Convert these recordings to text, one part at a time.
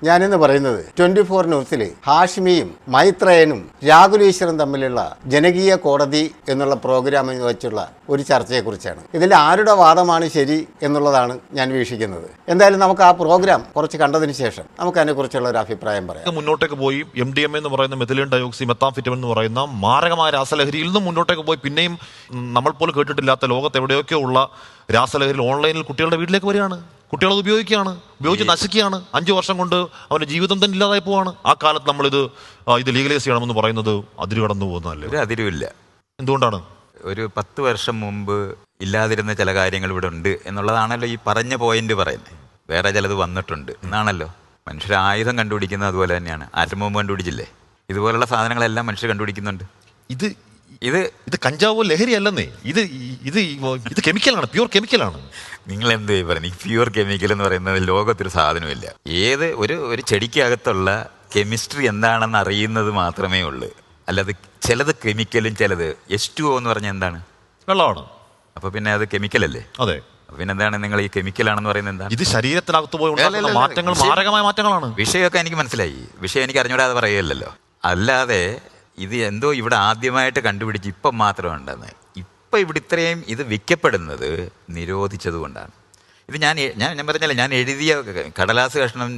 ഞാനിന്ന് പറയുന്നത് 24 ന്യൂസിൽ ഹാഷ്മിയും മൈത്രേയനും രാഹുൽ ഈശ്വറും തമ്മിലുള്ള ജനകീയ കോടതി എന്നുള്ള പ്രോഗ്രാമിൽ വെച്ചുള്ള ഒരു ചർച്ചയെക്കുറിച്ചാണ്. ഇതിൽ ആരുടെ വാദമാണ് ശരി എന്നുള്ളതാണ് ഞാൻ വീക്ഷിക്കുന്നത്. എന്തായാലും നമുക്ക് ആ പ്രോഗ്രാം കുറച്ച് കണ്ടതിന് ശേഷം നമുക്ക് അതിനെക്കുറിച്ചുള്ള ഒരു അഭിപ്രായം പറയാം. മുന്നോട്ടേക്ക് പോയി MDMA എന്ന് പറയുന്ന മെഥിലിൻ ഡയോക്സി മെത്താംഫെറ്റമിൻ എന്ന് പറയുന്ന മാരകമായ രാസലഹരിയിൽ നിന്നും മുന്നോട്ടേക്ക് പോയി പിന്നെയും നമ്മൾ പോലും കേട്ടിട്ടില്ലാത്ത ലോകത്ത് എവിടെയൊക്കെ ഉള്ള രാസലഹരിയിൽ ഓൺലൈനിൽ കുട്ടികളുടെ വീട്ടിലേക്ക് വരികയാണ്. കുട്ടികളത് ഉപയോഗിച്ച് നശിക്കുകയാണ്. 5 വർഷം കൊണ്ട് അവന്റെ ജീവിതം തന്നെ ഇല്ലാതായി പോവാണ്. ആ കാലത്ത് നമ്മളിത് ലീഗലൈസ് ചെയ്യണമെന്ന് പറയുന്നത് അതിര് കടന്നു പോകുന്നതല്ലേ? ഒരു അതിരുമില്ല. എന്തുകൊണ്ടാണ്? ഒരു 10 വർഷം മുമ്പ് ഇല്ലാതിരുന്ന ചില കാര്യങ്ങൾ ഇവിടെ ഉണ്ട് എന്നുള്ളതാണല്ലോ ഈ പറഞ്ഞ പോയിന്റ് പറയുന്നത്. വേറെ ചിലത് വന്നിട്ടുണ്ട് എന്നാണല്ലോ. മനുഷ്യർ ആയുധം കണ്ടുപിടിക്കുന്നത് അതുപോലെ തന്നെയാണ്. ആറ്റം ബോംബ് കണ്ടുപിടിച്ചില്ലേ? ഇതുപോലുള്ള സാധനങ്ങളെല്ലാം മനുഷ്യർ കണ്ടുപിടിക്കുന്നുണ്ട്. ഇത് കഞ്ചാവോ ലഹരി അല്ലെന്നേ. ഇത് കെമിക്കലാണ്, പ്യൂർ കെമിക്കലാണ്. നിങ്ങൾ എന്ത് പറഞ്ഞു? ഈ പ്യൂർ കെമിക്കൽ എന്ന് പറയുന്നത് ലോകത്തൊരു സാധനമില്ല. ഏത് ഒരു ചെടിക്കകത്തുള്ള കെമിസ്ട്രി എന്താണെന്ന് അറിയുന്നത് മാത്രമേ ഉള്ളൂ. അല്ലാതെ ചിലത് കെമിക്കലും ചിലത് H2O എന്ന് പറഞ്ഞാൽ എന്താണ്? വെള്ളമാണ്. അപ്പൊ പിന്നെ അത് കെമിക്കലല്ലേ? അതെ. പിന്നെ എന്താണ് നിങ്ങൾ ഈ കെമിക്കലാണെന്ന് പറയുന്നത്? എന്താണ് ഇത്? ശരീരത്തിനകത്ത് പോയി ഉണ്ടാകുന്ന മാറ്റങ്ങൾ മാരകമായ മാറ്റങ്ങളാണ്. വിഷയമൊക്കെ എനിക്ക് മനസ്സിലായി. വിഷയം എനിക്ക് അറിഞ്ഞൂടാതെ പറയുകയല്ലോ. അല്ലാതെ ഇത് എന്തോ ഇവിടെ ആദ്യമായിട്ട് കണ്ടുപിടിച്ച് ഇപ്പം മാത്രം ഉണ്ടെന്ന്. ഇപ്പം ഇവിടെ ഇത്രയും ഇത് വിൽക്കപ്പെടുന്നത് നിരോധിച്ചത് കൊണ്ടാണ്. ഇത് ഞാൻ പറഞ്ഞല്ലേ, ഞാൻ എഴുതിയ കടലാസ് കഷ്ണം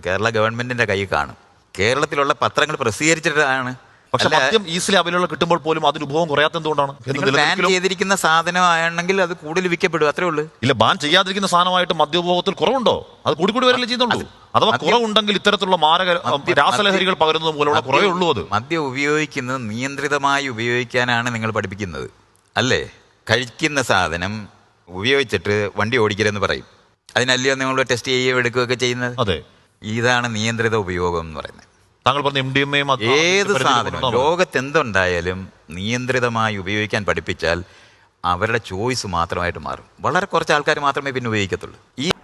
കേരള ഗവൺമെന്റിന്റെ കയ്യിൽ കാണും. കേരളത്തിലുള്ള പത്രങ്ങൾ പ്രസിദ്ധീകരിച്ചിട്ടാണ്. പക്ഷെ മദ്യം ഈസിലി അവൈലബിൾ കിട്ടുമ്പോൾ പോലും അതിന് ഉപഭോഗം കുറയാത്ത എന്തുകൊണ്ടാണ്? ബാൻ ചെയ്തിരിക്കുന്ന സാധനമാണെങ്കിൽ അത് കൂടുതൽ വിൽക്കപ്പെടും, അത്രേ ഉള്ളൂ. ഇല്ല, ബാൻ ചെയ്യാതിരിക്കുന്ന സാധനമായിട്ട് മദ്യോപഭോഗത്തിൽ കുറവുണ്ടോ? അത് കൂടി വരല്ലേ ചെയ്യുന്നുള്ളൂ. അഥവാ കുറവുണ്ടെങ്കിൽ ഇത്തരത്തിലുള്ള മാരക രാസലഹരികൾ പകരുന്നത് മൂലമുള്ള കുറവേ ഉള്ളൂ. അത് മദ്യം ഉപയോഗിക്കുന്നത് നിയന്ത്രിതമായി ഉപയോഗിക്കാനാണ് നിങ്ങൾ പഠിപ്പിക്കുന്നത് അല്ലേ? കഴിക്കുന്ന സാധനം ഉപയോഗിച്ചിട്ട് വണ്ടി ഓടിക്കരുതെന്ന് പറയും. അതിനല്ലയോ നിങ്ങൾ ടെസ്റ്റ് ചെയ്യുകയോ എടുക്കുകയൊക്കെ ചെയ്യുന്നത്? അതെ. ഇതാണ് നിയന്ത്രിത ഉപയോഗം എന്ന് പറയുന്നത്. താങ്കൾ പറഞ്ഞ MDMA ഏത് സാധനം ലോകത്ത് എന്തുണ്ടായാലും നിയന്ത്രിതമായി ഉപയോഗിക്കാൻ പഠിപ്പിച്ചാൽ അവരുടെ ചോയ്സ് മാത്രമായിട്ട് മാറും. വളരെ കുറച്ച് ആൾക്കാർ മാത്രമേ പിന്നെ ഉപയോഗിക്കത്തുള്ളൂ.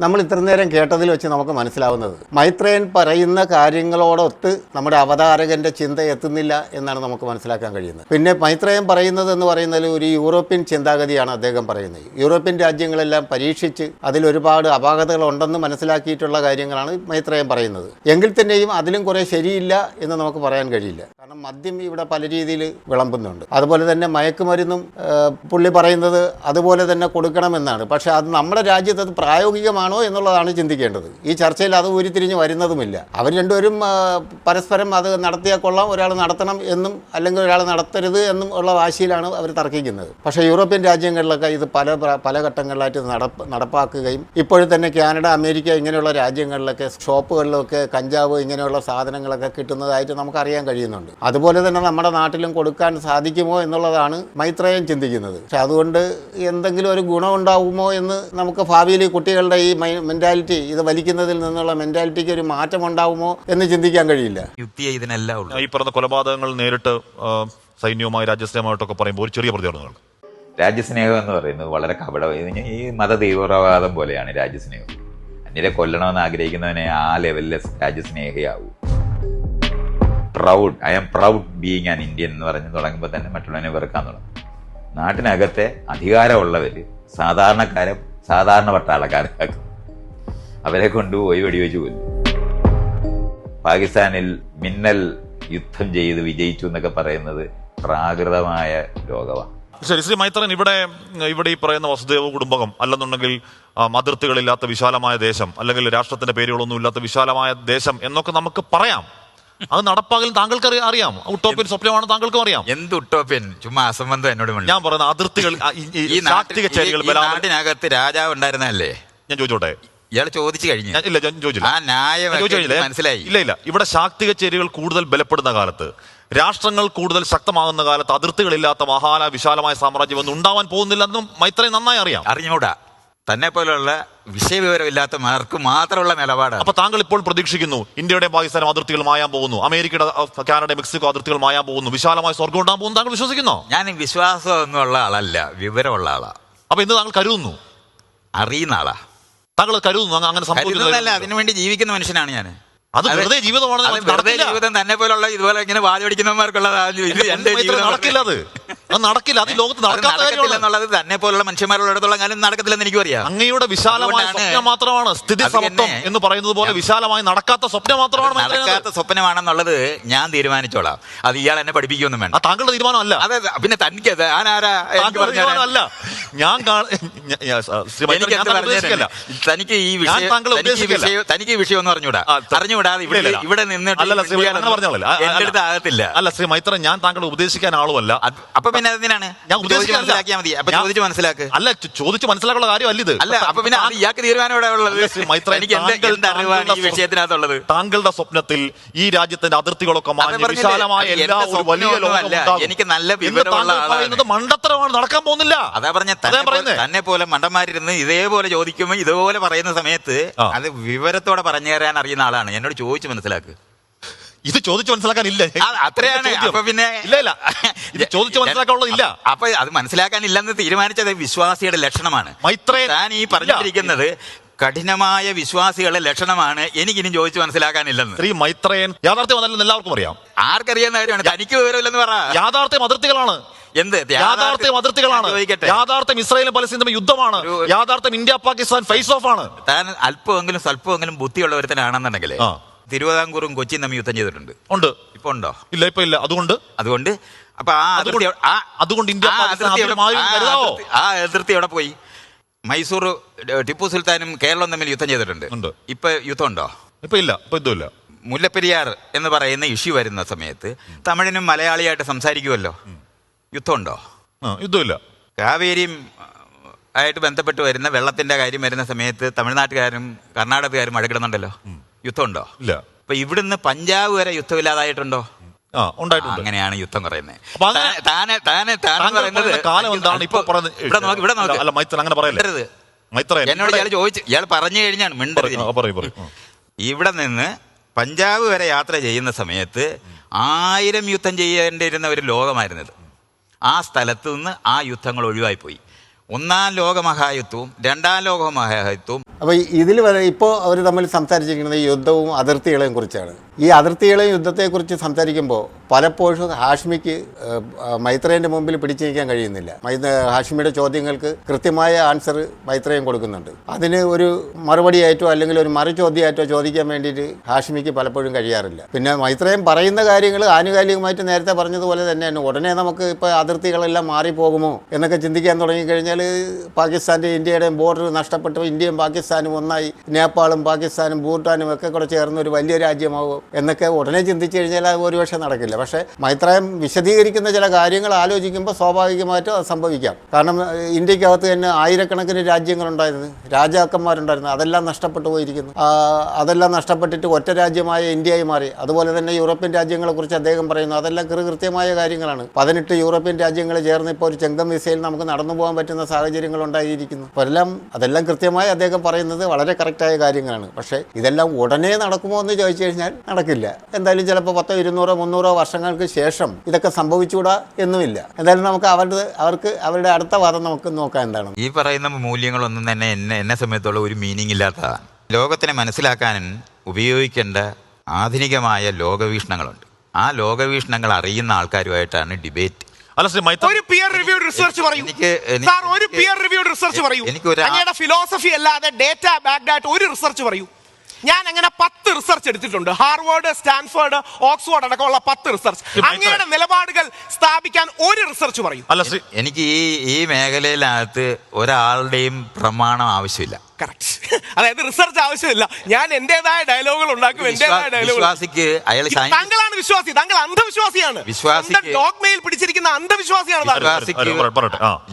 നമ്മൾ ഇത്ര നേരം കേട്ടതിൽ വെച്ച് നമുക്ക് മനസ്സിലാവുന്നത് മൈത്രേയൻ പറയുന്ന കാര്യങ്ങളോടൊത്ത് നമ്മുടെ അവതാരകന്റെ ചിന്ത എത്തുന്നില്ല എന്നാണ് നമുക്ക് മനസ്സിലാക്കാൻ കഴിയുന്നത്. പിന്നെ മൈത്രേയൻ പറയുന്നത് എന്ന് പറയുന്നതിൽ ഒരു യൂറോപ്യൻ ചിന്താഗതിയാണ് അദ്ദേഹം പറയുന്നത്. യൂറോപ്യൻ രാജ്യങ്ങളെല്ലാം പരീക്ഷിച്ച് അതിലൊരുപാട് അപാകതകളുണ്ടെന്ന് മനസ്സിലാക്കിയിട്ടുള്ള കാര്യങ്ങളാണ് മൈത്രേയൻ പറയുന്നത്. എങ്കിൽ തന്നെയും അതിലും കുറേ ശരിയില്ല എന്ന് നമുക്ക് പറയാൻ കഴിയില്ല. കാരണം മദ്യം ഇവിടെ പല രീതിയിൽ വിളമ്പുന്നുണ്ട്. അതുപോലെ തന്നെ മയക്കുമരുന്നും പുള്ളി പറയുന്നത് അതുപോലെ തന്നെ കൊടുക്കണമെന്നാണ്. പക്ഷേ അത് നമ്മുടെ രാജ്യത്ത് അത് പ്രായോഗികമാണോ എന്നുള്ളതാണ് ചിന്തിക്കേണ്ടത്. ഈ ചർച്ചയിൽ അത് ഉരുത്തിരിഞ്ഞ് വരുന്നതുമില്ല. അവർ രണ്ടുപേരും പരസ്പരം അത് നടത്തിയാൽ കൊള്ളാം, ഒരാൾ നടത്തണം എന്നും അല്ലെങ്കിൽ ഒരാൾ നടത്തരുത് എന്നും ഉള്ള വാശിയിലാണ് അവർ തർക്കിക്കുന്നത്. പക്ഷേ യൂറോപ്യൻ രാജ്യങ്ങളിലൊക്കെ ഇത് പല ഘട്ടങ്ങളിലായിട്ട് നടപ്പാക്കുകയും ഇപ്പോഴും തന്നെ കാനഡ, അമേരിക്ക ഇങ്ങനെയുള്ള രാജ്യങ്ങളിലൊക്കെ ഷോപ്പുകളിലൊക്കെ കഞ്ചാവ് ഇങ്ങനെയുള്ള സാധനങ്ങളൊക്കെ കിട്ടുന്നതായിട്ട് നമുക്കറിയാൻ കഴിയുന്നുണ്ട്. അതുപോലെ തന്നെ നമ്മുടെ നാട്ടിലും കൊടുക്കാൻ സാധിക്കുമോ എന്നുള്ളതാണ് മൈത്രേയൻ ചിന്തിക്കുന്നത്. പക്ഷെ അതുകൊണ്ട് എന്തെങ്കിലും ഒരു ഗുണമുണ്ടാകുമോ എന്ന് നമുക്ക് ഭാവിയിൽ കുട്ടികളുടെ ഈ മെന്റാലിറ്റി, ഇത് വലിക്കുന്നതിൽ നിന്നുള്ള മെന്റാലിറ്റിക്ക് ഒരു മാറ്റം ഉണ്ടാകുമോ എന്ന് ചിന്തിക്കാൻ കഴിയില്ല. ഈ പറഞ്ഞ കൊലപാതകങ്ങൾ നേരിട്ട് സൈന്യവുമായി രാജ്യസ്നേഹമായിട്ടൊക്കെ പറയുമ്പോൾ ഒരു ചെറിയ പ്രതികരണങ്ങൾ. രാജ്യസ്നേഹം എന്ന് പറയുന്നത് വളരെ കപടമായി. ഈ മത തീവ്രവാദം പോലെയാണ് രാജ്യസ്നേഹം. അന്യരെ കൊല്ലണമെന്ന് ആഗ്രഹിക്കുന്നവനെ ആ ലെവലിലെ രാജ്യസ്നേഹിയാവൂ. I am proud being an Indian എന്ന് പറഞ്ഞ് തുടങ്ങുമ്പോൾ തന്നെ മറ്റുള്ളവനെ വെറുക്കാൻ തുടങ്ങും. നാട്ടിനകത്തെ അധികാരമുള്ളവർ സാധാരണ പട്ടാളക്കാരാക്കും. അവരെ കൊണ്ടുപോയി വെടിവെച്ച് കൊല്ലും. പാകിസ്ഥാനിൽ മിന്നൽ യുദ്ധം ചെയ്ത് വിജയിച്ചു എന്നൊക്കെ പറയുന്നത് പ്രാകൃതമായ ലോകമാണ്. ശരി, ശ്രീ മൈത്രൻ, ഇവിടെ ഈ പറയുന്ന വസുദേവ കുടുംബകം അല്ലെന്നുണ്ടെങ്കിൽ അതിർത്തികളില്ലാത്ത വിശാലമായ ദേശം, അല്ലെങ്കിൽ രാഷ്ട്രത്തിന്റെ പേരുകളൊന്നും ഇല്ലാത്ത വിശാലമായ ദേശം എന്നൊക്കെ നമുക്ക് പറയാം. അത് നടപ്പാകലും താങ്കൾക്ക് അറിയാം. ഉട്ടോപ്യൻ സ്വപ്നമാണ്, താങ്കൾക്കും അറിയാം. എന്ത് ഉട്ടോപ്യൻ? ചുമ്മാ അസംബന്ധം എന്നോട്. ഞാൻ പറയുന്ന അതിർത്തികൾ, നാട്ടിനകത്ത് രാജാവ് ഉണ്ടായിരുന്നല്ലേ? ഞാൻ ചോദിച്ചോട്ടെ? ഇയാൾ ചോദിച്ചു കഴിഞ്ഞു. ഇല്ല, ഞാൻ ചോദിച്ചില്ല. മനസ്സിലായി. ഇല്ല, ഇവിടെ ശാക്തിക ചേരികൾ കൂടുതൽ ബലപ്പെടുന്ന കാലത്ത്, രാഷ്ട്രങ്ങൾ കൂടുതൽ ശക്തമാകുന്ന കാലത്ത് അതിർത്തികളില്ലാത്ത വിശാലമായ സാമ്രാജ്യം ഒന്നും ഉണ്ടാവാൻ പോകുന്നില്ലെന്നും മൈത്രേയൻ നന്നായി അറിയാം. അറിഞ്ഞൂടാ. തന്നെ പോലുള്ള വിഷയവിവരമില്ലാത്ത മാർക്ക് മാത്രമുള്ള നിലപാടാണ്. അപ്പൊ താങ്കൾ ഇപ്പോൾ പ്രതീക്ഷിക്കുന്നു ഇന്ത്യയുടെ പാകിസ്ഥാനും അതിർത്തികൾ മായാൻ പോകുന്നു, അമേരിക്കയുടെ കാനഡ, മെക്സിക്കോ അതിർത്തികൾ മായാൻ പോകുന്നു, വിശാലമായ സ്വർഗം ഉണ്ടാകാൻ പോകുന്നു താങ്കൾ വിശ്വസിക്കുന്നോ? ഞാൻ വിശ്വാസമൊന്നുമുള്ള ആളല്ല, വിവരമുള്ള ആളാ. അപ്പൊ ഇന്ന് താങ്കൾ കരുതുന്നു? അറിയുന്ന ആളാ. താങ്കൾ കരുതുന്നു അങ്ങനെ സംഭവിക്കുന്നതല്ല? അതിനുവേണ്ടി ജീവിക്കുന്ന മനുഷ്യനാണ് ഞാൻ. അത് വെറുതെ ജീവിതമാണ്. ജീവിതം തന്നെ പോലുള്ള ഇതുപോലെ ഇങ്ങനെ വാചടിക്കുന്നവന്മാർക്കുള്ളതാണ്. നടക്കില്ല അത്. അത് നടക്കില്ല. അത് ഈ ലോകത്ത് നടക്കാത്ത കാര്യമാണ് എന്നുള്ളത് തന്നെ പോലുള്ള മനുഷ്യന്മാരുള്ളിടത്തോളം കാലം നടക്കത്തില്ലെന്ന് എനിക്കും അറിയാം. അങ്ങയുടെ വിശാലമായ സ്വപ്നം മാത്രമാണ് സ്ഥിതി സമത്വം എന്ന് പറയുന്നത് പോലെ വിശാലമായി നടക്കാത്ത സ്വപ്നം മാത്രമാണ്. നടക്കാത്ത സ്വപ്നമാണെന്നുള്ളത് ഞാൻ തീരുമാനിച്ചോളാം. അത് ഇയാൾ എന്നെ പഠിപ്പിക്കൊന്നും വേണ്ട. താങ്കളുടെ തീരുമാനമല്ല. അതെ, പിന്നെ തനിക്ക് തീരുമാനമല്ല. തനിക്ക് ഈ വിഷയം ഒന്നും അറിഞ്ഞൂടാതെ ഇവിടെ നിന്നിട്ട് ആകത്തില്ല. അല്ല ശ്രീ മൈത്രൻ, ഞാൻ താങ്കളെ ഉപദേശിക്കാൻ ആളുമല്ല. അപ്പൊ പിന്നെ എന്തിനാണ് ഞാൻ മനസ്സിലാക്കിയാൽ മതി. അപ്പൊ ചോദിച്ചു മനസ്സിലാക്ക്. അല്ല, ചോദിച്ചു മനസ്സിലാക്കാനുള്ള കാര്യമല്ല ഇത്. അല്ല, അപ്പൊ പിന്നെ ഇയാൾക്ക് തീരുമാനം ഇവിടെ ഉള്ളത്. എനിക്ക് എന്ത് അറിവാണ് ഈ വിഷയത്തിനകത്തുള്ളത്? താങ്കളുടെ സ്വപ്നത്തിൽ ഈ രാജ്യത്തിന്റെ അതിർത്തികളൊക്കെ വിശാലമായ എല്ലാ ഒരു വലിയ ലോകമല്ല. എനിക്ക് നല്ല വിവരമുള്ള ആളാണ്. മണ്ടത്തരമാണ്, നടക്കാൻ പോകുന്നില്ല. അതാ പറഞ്ഞ തന്നെ പോലെ മണ്ടന്മാരിരുന്ന് ഇതേപോലെ ചോദിക്കുമ്പോൾ ഇതുപോലെ പറയുന്ന സമയത്ത് അത് വിവരത്തോടെ പറഞ്ഞു തരാൻ അറിയുന്ന ആളാണ്. എന്നോട് ചോദിച്ചു മനസ്സിലാക്ക്. ഇത് ചോദിച്ചു മനസ്സിലാക്കാനില്ല. അത്രയാണ്. അപ്പൊ പിന്നെ ഇല്ല, ഇത് ചോദിച്ചു മനസ്സിലാക്കാനുള്ളതില്ല. അപ്പൊ അത് മനസ്സിലാക്കാനില്ലെന്ന് തീരുമാനിച്ചത് വിശ്വാസിയുടെ ലക്ഷണമാണ്. മൈത്രേയൻ താൻ ഈ പറഞ്ഞിരിക്കുന്നത് കഠിനമായ വിശ്വാസികളുടെ ലക്ഷണമാണ്. എനിക്കിനും ചോദിച്ചു മനസ്സിലാക്കാനില്ലെന്ന്. ശ്രീ മൈത്രേയൻ യാഥാർത്ഥ്യം അതല്ലെന്ന് എല്ലാവർക്കും അറിയാം. ആർക്കറിയാവുന്ന കാര്യമാണ്. തനിക്ക് വിവരമില്ലെന്ന് പറ. യാഥാർത്ഥ്യം അതിർത്തികളാണ്. എന്ത് യാഥാർത്ഥ്യം അതിർത്തികളാണ്. യാഥാർത്ഥ്യം ഇസ്രായേലും പലസ്തീനും യുദ്ധമാണ്. യാഥാർത്ഥ്യം ഇന്ത്യ പാകിസ്ഥാൻ ഫേസ് ഓഫ് ആണ്. താൻ സ്വല്പമെങ്കിലും ബുദ്ധിയുള്ള ഒരുത്തനാണെന്നുണ്ടെങ്കിൽ തിരുവിതാംകൂറും കൊച്ചിയും തമ്മിൽ യുദ്ധം ചെയ്തിട്ടുണ്ട്. ഉണ്ട്. ഇപ്പൊ ഉണ്ടോ? ഇല്ല, ഇപ്പൊ ഇല്ല. അതുകൊണ്ട് അപ്പൊ അതുകൊണ്ട് ഇന്ത്യ ആ അതിർത്തി എവിടെ പോയി? മൈസൂർ ടിപ്പു സുൽത്താനും കേരളവും തമ്മിൽ യുദ്ധം ചെയ്തിട്ടുണ്ട്. ഇപ്പൊ യുദ്ധം ഉണ്ടോ? ഇപ്പൊ ഇല്ല. ഇപ്പൊ യുദ്ധമില്ല. മുല്ലപ്പെരിയാർ എന്ന് പറയുന്ന ഇഷ്യൂ വരുന്ന സമയത്ത് തമിഴിനും മലയാളിയായിട്ട് സംസാരിക്കുമല്ലോ. യുദ്ധമുണ്ടോ? യുദ്ധമില്ല. കാവേരിയും ആയിട്ട് ബന്ധപ്പെട്ട് വരുന്ന വെള്ളത്തിന്റെ കാര്യം വരുന്ന സമയത്ത് തമിഴ്നാട്ടുകാരും കർണാടകക്കാരും അഴകിടുന്നുണ്ടല്ലോ. യുദ്ധമുണ്ടോ? ഇല്ല. അപ്പൊ ഇവിടുന്ന് പഞ്ചാബ് വരെ യുദ്ധമില്ലാതായിട്ടുണ്ടോ? ഉണ്ടായിട്ടുണ്ട്. അങ്ങനെയാണ് യുദ്ധം പറയുന്നത്. എന്നോട് ഇയാൾ പറഞ്ഞു കഴിഞ്ഞാണ് മിണ്ടരുത്. ഇവിടെ നിന്ന് പഞ്ചാബ് വരെ യാത്ര ചെയ്യുന്ന സമയത്ത് 1000 യുദ്ധം ചെയ്യേണ്ടിയിരുന്ന ഒരു ലോകമായിരുന്നത്. ആ സ്ഥലത്ത് നിന്ന് ആ യുദ്ധങ്ങൾ ഒഴിവായിപ്പോയി. ഒന്നാം ലോകമഹായുദ്ധവും രണ്ടാം ലോകമഹായുദ്ധവും. അപ്പോൾ ഇതിൽ വരെ ഇപ്പോൾ അവർ തമ്മിൽ സംസാരിച്ചിരിക്കുന്നത് യുദ്ധവും അതിർത്തികളെയും കുറിച്ചാണ്. ഈ അതിർത്തികളെയും യുദ്ധത്തെക്കുറിച്ച് സംസാരിക്കുമ്പോൾ പലപ്പോഴും ഹാഷ്മിക്ക് മൈത്രേയൻ്റെ മുമ്പിൽ പിടിച്ചു നിൽക്കാൻ കഴിയുന്നില്ല. ഹാഷ്മിയുടെ ചോദ്യങ്ങൾക്ക് കൃത്യമായ ആൻസർ മൈത്രേയൻ കൊടുക്കുന്നുണ്ട്. അതിന് ഒരു മറുപടിയായിട്ടോ അല്ലെങ്കിൽ ഒരു മറുചോദ്യമായിട്ടോ ചോദിക്കാൻ വേണ്ടിയിട്ട് ഹാഷ്മിക്ക് പലപ്പോഴും കഴിയാറില്ല. പിന്നെ മൈത്രേയൻ പറയുന്ന കാര്യങ്ങൾ ആനുകാലികമായിട്ട് നേരത്തെ പറഞ്ഞതുപോലെ തന്നെയാണ്. ഉടനെ നമുക്ക് ഇപ്പോൾ അതിർത്തികളെല്ലാം മാറിപ്പോകുമോ എന്നൊക്കെ ചിന്തിക്കാൻ തുടങ്ങിക്കഴിഞ്ഞാൽ പാകിസ്ഥാൻ്റെ ഇന്ത്യയുടെയും ബോർഡർ നഷ്ടപ്പെട്ടു, ഇന്ത്യയും പാകിസ്ഥാനും ഒന്നായി, നേപ്പാളും പാകിസ്ഥാനും ഭൂട്ടാനും ഒക്കെ കൂടെ ചേർന്ന് ഒരു വലിയ രാജ്യമാകും എന്നൊക്കെ ഉടനെ ചിന്തിച്ചു കഴിഞ്ഞാൽ അത് ഒരുപക്ഷെ നടക്കില്ല. പക്ഷേ മൈത്രേയൻ വിശദീകരിക്കുന്ന ചില കാര്യങ്ങൾ ആലോചിക്കുമ്പോൾ സ്വാഭാവികമായിട്ടും അത് സംഭവിക്കാം. കാരണം ഇന്ത്യക്കകത്ത് തന്നെ ആയിരക്കണക്കിന് രാജ്യങ്ങളുണ്ടായിരുന്നു, രാജാക്കന്മാരുണ്ടായിരുന്നു. അതെല്ലാം നഷ്ടപ്പെട്ടു പോയിരിക്കുന്നു. അതെല്ലാം നഷ്ടപ്പെട്ടിട്ട് ഒറ്റ രാജ്യമായ ഇന്ത്യയായി മാറി. അതുപോലെ തന്നെ യൂറോപ്യൻ രാജ്യങ്ങളെക്കുറിച്ച് അദ്ദേഹം പറയുന്നു. അതെല്ലാം കൃത്യമായ കാര്യങ്ങളാണ്. 18 യൂറോപ്യൻ രാജ്യങ്ങൾ ചേർന്ന് ഇപ്പോൾ ഒരു ചെങ്കൻ വിസയിൽ നമുക്ക് നടന്നു പോകാൻ പറ്റുന്ന സാഹചര്യങ്ങൾ ഉണ്ടായിരിക്കുന്നു. അപ്പോൾ അതെല്ലാം കൃത്യമായി അദ്ദേഹം പറയുന്നത് വളരെ കറക്റ്റായ കാര്യങ്ങളാണ്. പക്ഷേ ഇതെല്ലാം ഉടനെ നടക്കുമോ എന്ന് ചോദിച്ചു കഴിഞ്ഞാൽ നടക്കില്ല. എന്തായാലും ചിലപ്പോൾ 10, 200, 300 വർഷങ്ങൾക്ക് ശേഷം ഇതൊക്കെ സംഭവിച്ചുകൂടാ എന്നുമില്ല. എന്തായാലും നമുക്ക് അവരുടെ അടുത്ത വാദം നമുക്ക് നോക്കാം. എന്താണ് ഈ പറയുന്ന മൂല്യങ്ങളൊന്നും തന്നെ എന്നെ സംബന്ധിച്ചുള്ള ഒരു മീനിങ് ഇല്ലാത്തതാണ്. ലോകത്തിനെ മനസ്സിലാക്കാനും ഉപയോഗിക്കേണ്ട ആധുനികമായ ലോകവീക്ഷണങ്ങളുണ്ട്. ആ ലോകവീക്ഷണങ്ങൾ അറിയുന്ന ആൾക്കാരുമായിട്ടാണ് ഡിബേറ്റ്. ഒരു പിയർ റിവ്യൂഡ് റിസർച്ച് പറയൂ. ഒരു പിയർ റിവ്യൂഡ് റിസർച്ച് പറയൂ. അങ്ങയുടെ ഫിലോസഫി അല്ലാതെ ഡേറ്റ ബാക്ക്ഡ് ആയിട്ട് ഒരു റിസർച്ച് പറയൂ. ഞാൻ അങ്ങനെ 10 റിസർച്ച് എടുത്തിട്ടുണ്ട്. ഹാർവേഡ്, സ്റ്റാൻഫോർഡ്, ഓക്സ്ഫോർഡ് അടക്കമുള്ള 10 റിസർച്ച്. അങ്ങയുടെ നിലപാടുകൾ സ്ഥാപിക്കാൻ ഒരു റിസർച്ച് പറയൂ. എനിക്ക് ഈ മേഖലയിലകത്ത് ഒരാളുടെയും പ്രമാണം ആവശ്യമില്ല. കറക്റ്റ്. അതായത് റിസർച്ച് ആവശ്യമില്ല. ഞാൻ എന്റേതായ ഡയലോഗുകൾ ഉണ്ടാക്കും. വിശ്വാസിക്ക് അയാൾ താങ്കളാണ് വിശ്വാസി. താങ്കൾ അന്ധവിശ്വാസിയാണ്. ഡോഗ്മയിൽ പിടിച്ചിരിക്കുന്ന അന്ധവിശ്വാസിയാണ്.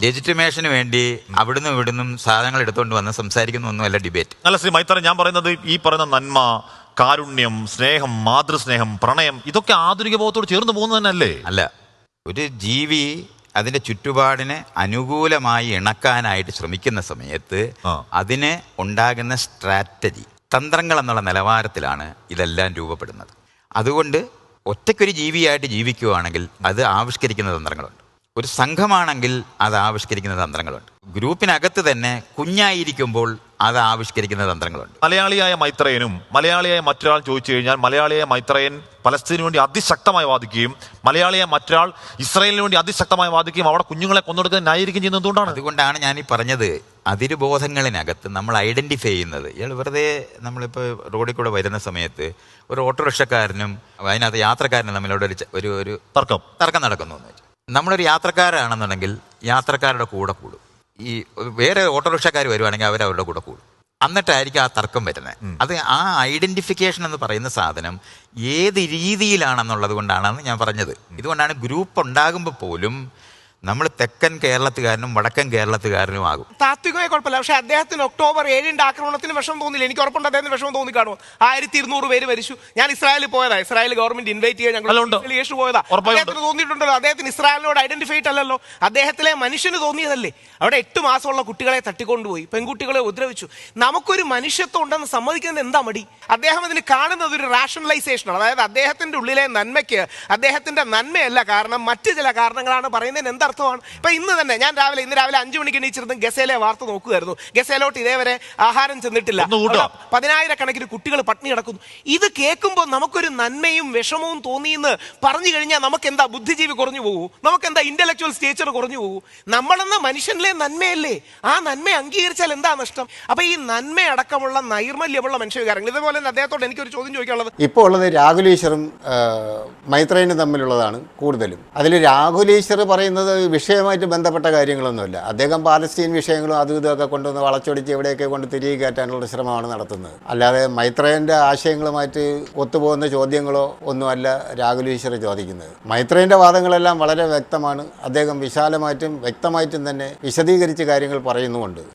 ലെജിറ്റിമേഷന് വേണ്ടി അവിടുന്ന് ഇവിടുന്നും സാധനങ്ങൾ എടുത്തുകൊണ്ട് വന്ന് സംസാരിക്കുന്ന ഒന്നുമല്ല ഡിബേറ്റ്. അല്ല ശ്രീ മൈത്രൻ, ഞാൻ പറയുന്നത് ഈ പറയുന്ന നന്മ, കാരുണ്യം, സ്നേഹം, മാതൃസ്നേഹം, പ്രണയം, ഇതൊക്കെ ആധുനിക ബോധത്തോട് ചേർന്ന് പോകുന്നത് തന്നെയല്ലേ? അല്ല, ഒരു ജീവി അതിന്റെ ചുറ്റുപാടിനെ അനുകൂലമായി ഇണക്കാനായിട്ട് ശ്രമിക്കുന്ന സമയത്ത് അതിന് ഉണ്ടാകുന്ന സ്ട്രാറ്റജി, തന്ത്രങ്ങൾ എന്നുള്ള നിലവാരത്തിലാണ് ഇതെല്ലാം രൂപപ്പെടുന്നത്. അതുകൊണ്ട് ഒറ്റയ്ക്കൊരു ജീവിയായിട്ട് ജീവിക്കുകയാണെങ്കിൽ അത് ആവിഷ്കരിക്കുന്ന തന്ത്രങ്ങളുണ്ട്. ഒരു സംഘമാണെങ്കിൽ അത് ആവിഷ്കരിക്കുന്ന തന്ത്രങ്ങളുണ്ട്. ഗ്രൂപ്പിനകത്ത് തന്നെ കുഞ്ഞായിരിക്കുമ്പോൾ അത് ആവിഷ്കരിക്കുന്ന തന്ത്രങ്ങളുണ്ട്. മലയാളിയായ മൈത്രേയനും മലയാളിയായ മറ്റൊരാൾ ചോദിച്ചു കഴിഞ്ഞാൽ മലയാളിയായ മൈത്രേയൻ പലസ്തീനു വേണ്ടി അതിശക്തമായി വാദിക്കുകയും മലയാളിയായ മറ്റൊരാൾ ഇസ്രായേലിന് വേണ്ടി അതിശക്തമായി വാദിക്കുകയും അവിടെ കുഞ്ഞുങ്ങളെ കൊന്നെടുക്കാൻ ന്യായീകരിക്കുകയും ചെയ്യുന്നത് എന്തുകൊണ്ടാണ്? അതുകൊണ്ടാണ് ഞാൻ ഈ പറഞ്ഞത്, അതിരുബോധങ്ങളിനകത്ത് നമ്മൾ ഐഡന്റിഫൈ ചെയ്യുന്നത്. ഇയാൾ വെറുതെ നമ്മളിപ്പോൾ റോഡിൽ കൂടെ വരുന്ന സമയത്ത് ഒരു ഓട്ടോറിക്ഷക്കാരനും അതിനകത്ത് യാത്രക്കാരനും തമ്മിലൂടെ ഒരു തർക്കം നടക്കുന്നു എന്ന് വെച്ചാൽ, നമ്മളൊരു യാത്രക്കാരാണെന്നുണ്ടെങ്കിൽ യാത്രക്കാരുടെ കൂടെ കൂടും. ഈ വേറെ ഓട്ടോറിക്ഷക്കാർ വരുവാണെങ്കിൽ അവരവരുടെ കൂടെ കൂടും. എന്നിട്ടായിരിക്കും ആ തർക്കം വരുന്നത്. അത് ആ ഐഡന്റിഫിക്കേഷൻ എന്ന് പറയുന്ന സാധനം ഏത് രീതിയിലാണെന്നുള്ളത് കൊണ്ടാണെന്ന് ഞാൻ പറഞ്ഞത്. ഇതുകൊണ്ടാണ് ഗ്രൂപ്പ് ഉണ്ടാകുമ്പോൾ പോലും നമ്മൾ തെക്കൻ കേരളത്തുകാരനും വടക്കൻ കേരളത്തുകാരനും ആകും. താത്വികമായ കുഴപ്പമില്ല. പക്ഷെ അദ്ദേഹത്തിന് ഒക്ടോബർ 7 ആക്രമണത്തിന് വിഷമം തോന്നില്ല. എനിക്ക് ഉറപ്പുണ്ട് അദ്ദേഹത്തിന് വിഷമം തോന്നി കാണുമോ. 1200 പേര് മരിച്ചു. ഞാൻ ഇസ്രായേലിൽ പോയതാ, ഇസ്രായേൽ ഗവൺമെന്റ് ഇൻവൈറ്റ് ചെയ്യാൻ ഞങ്ങൾ പോയതാ. അദ്ദേഹത്തിന് തോന്നിയിട്ടുണ്ടല്ലോ, അദ്ദേഹത്തിന് ഇസ്രായേലിനോട് ഐഡന്റിഫൈഡ് അല്ലല്ലോ, അദ്ദേഹത്തിലെ മനുഷ്യന് തോന്നിയതല്ലേ. അവിടെ 8 മാസമുള്ള കുട്ടികളെ തട്ടിക്കൊണ്ടുപോയി, പെൺകുട്ടികളെ ഉപദ്രവിച്ചു. നമുക്കൊരു മനുഷ്യത്വം ഉണ്ടെന്ന് സമ്മതിക്കുന്നത് എന്താ മടി? അദ്ദേഹം അതിന് കാണുന്നത് ഒരു റാഷണലൈസേഷനാണ്. അതായത് അദ്ദേഹത്തിന്റെ ഉള്ളിലെ നന്മയ്ക്ക് അദ്ദേഹത്തിന്റെ നന്മയല്ല കാരണം, മറ്റു ചില കാരണങ്ങളാണ് പറയുന്നതിന് എന്തർത്ഥമാണ്. ഇപ്പൊ ഇന്ന് രാവിലെ 5 മണിക്ക് എണീച്ചിരുന്നു ഗസയിലെ വാർത്ത നോക്കുമായിരുന്നു. ഗസയിലോട്ട് ഇതേവരെ ആഹാരം ചെന്നിട്ടില്ല, 10,000-കണക്കിന് കുട്ടികൾ പട്ടിണി കിടക്കുന്നു. ഇത് കേൾക്കുമ്പോൾ നമുക്കൊരു നന്മയും വിഷമവും തോന്നിയെന്ന് പറഞ്ഞു കഴിഞ്ഞാൽ നമുക്ക് എന്താ ബുദ്ധിജീവി കുറഞ്ഞു പോകും? നമുക്ക് എന്താ ഇന്റലക്ച്വൽ സ്റ്റേച്ചർ കുറഞ്ഞു പോകും? നമ്മളെന്ന മനുഷ്യനിലെ നന്മയല്ലേ, ആ നന്മ അംഗീകരിച്ചാൽ എന്താ നഷ്ടം? അപ്പൊ ഈ നന്മയടക്കമുള്ള നൈർമല്യമുള്ള മനുഷ്യവികാരങ്ങൾ. ഇതുപോലെ തന്നെ അദ്ദേഹത്തോട് എനിക്കൊരു ചോദ്യം ചോദിക്കാനുള്ളത്, ഇപ്പോൾ ഉള്ളത് രാഹുൽ ഈശ്വറും മൈത്രേയനും തമ്മിലുള്ളതാണ് കൂടുതലും. അതിൽ രാഹുൽ ഈശ്വർ പറയുന്നത് വിഷയമായിട്ട് ബന്ധപ്പെട്ട കാര്യങ്ങളൊന്നുമില്ല. അദ്ദേഹം പാലസ്തീൻ വിഷയങ്ങളും അതും ഇതൊക്കെ കൊണ്ടുവന്ന് വളച്ചൊടിച്ച് എവിടെയൊക്കെ കൊണ്ട് തിരികെ കയറ്റാനുള്ള ശ്രമമാണ് നടത്തുന്നത്. അല്ലാതെ മൈത്രേയൻ്റെ ആശയങ്ങളുമായിട്ട് ഒത്തുപോകുന്ന ചോദ്യങ്ങളോ ഒന്നുമല്ല രാഹുൽ ഈശ്വർ ചോദിക്കുന്നത്. മൈത്രേയൻ്റെ വാദങ്ങളെല്ലാം വളരെ വ്യക്തമാണ്. അദ്ദേഹം വിശാലമായിട്ടും വ്യക്തമായിട്ടും തന്നെ വിശദീകരിച്ച് കാര്യങ്ങൾ പറയുന്നുമുണ്ട്.